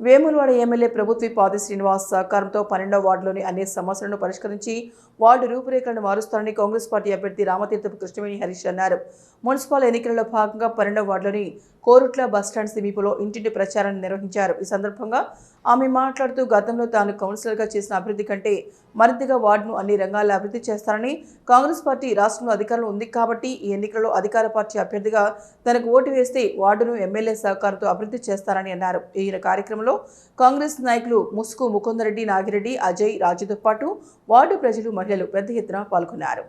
Vemulawada MLA ప్రభుత్వ పాది శ్రీనివాస్ సహకారంతో 12వ వార్డులోని అన్ని సమస్యలను పరిష్కరించి వార్డు రూపురేఖలను మారుస్తారని కాంగ్రెస్ పార్టీ అభ్యర్థి రామతీర్థపు కృష్ణవేణి హరీష్ అన్నారు. మున్సిపల్ ఎన్నికలలో భాగంగా 12వ వార్డులోని కోరుట్ల బస్టాండ్ సమీపంలో ఇంటింటి ప్రచారాన్ని నిర్వహించారు. ఈ సందర్భంగా ఆమె మాట్లాడుతూ గతంలో తాను కౌన్సిలర్గా చేసిన అభివృద్ధి కంటే మరింతగా వార్డును అన్ని రంగాల్లో అభివృద్ధి చేస్తారని, కాంగ్రెస్ పార్టీ రాష్ట్రంలో అధికారంలో ఉంది కాబట్టి ఈ ఎన్నికల్లో అధికార పార్టీ అభ్యర్థిగా తనకు ఓటు వేస్తే వార్డును ఎమ్మెల్యే సహకారంతో అభివృద్ధి చేస్తారని అన్నారు. ఈ కార్యక్రమంలో కాంగ్రెస్ నాయకులు ముసుగు ముకుందరెడ్డి, నాగిరెడ్డి, అజయ్, రాజుతో పాటు వార్డు ప్రజలు, మహిళలు పెద్ద ఎత్తున పాల్గొన్నారు.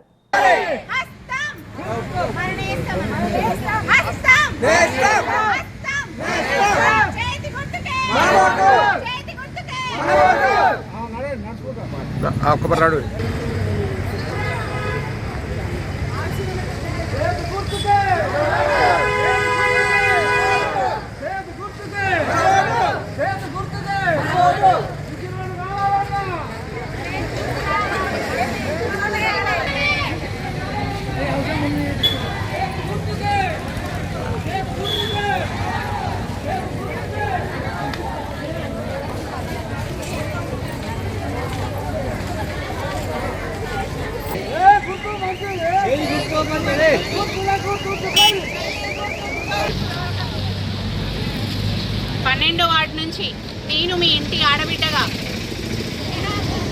పన్నెండో వార్డు నుంచి నేను మీ ఇంటి ఆడబిడ్డగా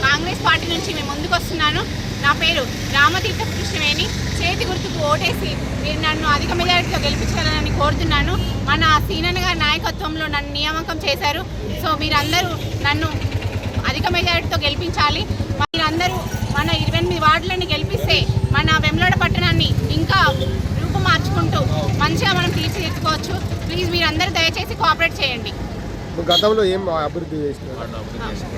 కాంగ్రెస్ పార్టీ నుంచి మేము ముందుకు వస్తున్నాను. నా పేరు రామతీర్థపు కృష్ణవేణి. చేతి గుర్తుకు ఓటేసి మీరు నన్ను అధిక మెజారిటీతో గెలిపించాలని కోరుతున్నాను. మన సీనన్న గారి నాయకత్వంలో నన్ను నియామకం చేశారు. సో మీరందరూ నన్ను అధిక మెజారిటీతో గెలిపించాలి. మీరందరూ మన 28 వార్డులను గెలిపిస్తే మన వెమ్లవాడ పట్టణాన్ని ఇంకా రూపుమార్చుకుంటూ మంచిగా మనం తీర్చిదిద్దుకోవచ్చు. ప్లీజ్ మీరందరూ దయచేసి కోఆపరేట్ చేయండి. గతంలో ఏం అభివృద్ధి చేస్తున్నారు?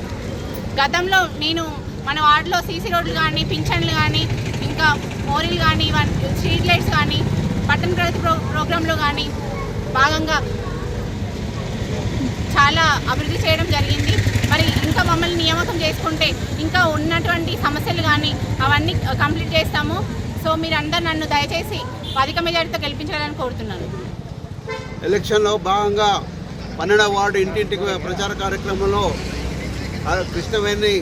గతంలో నేను మన వార్డులో సీసీ రోడ్లు కానీ, పింఛన్లు కానీ, ఇంకా మోరీలు కానీ, స్ట్రీట్ లైట్స్ కానీ, పట్టణ ప్రగతి ప్రోగ్రాంలో కానీ భాగంగా చాలా అభివృద్ధి చేయడం జరిగింది. మరి ఇంకా మమ్మల్ని నియామకం చేసుకుంటే ఇంకా ఉన్నటువంటి సమస్యలు కానీ అవన్నీ కంప్లీట్ చేస్తాము. సో మీరందరూ నన్ను దయచేసి అధిక మెజారిటీతో గెలిపించాలని కోరుతున్నాను. ఎలక్షన్లో భాగంగా 12వ వార్డు ఇంటింటికి ప్రచార కార్యక్రమంలో కృష్ణవేణి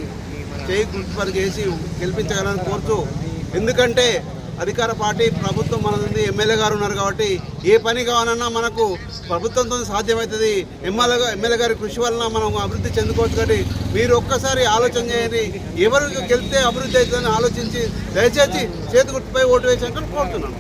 చేయి గుర్తుపడి చేసి గెలిపించగలని కోరుతూ, ఎందుకంటే అధికార పార్టీ ప్రభుత్వం మనది, ఎమ్మెల్యే గారు ఉన్నారు కాబట్టి ఏ పని కావాలన్నా మనకు ప్రభుత్వంతో సాధ్యమవుతుంది. ఎమ్మెల్యే గారి కృషి వలన మనం అభివృద్ధి చెందుకోవచ్చు. కాబట్టి మీరు ఒక్కసారి ఆలోచన చేయండి, ఎవరు గెలిస్తే అభివృద్ధి అవుతుందని ఆలోచించి దయచేసి చేతి గుర్తుపై ఓటు వేసాక కోరుతున్నాను.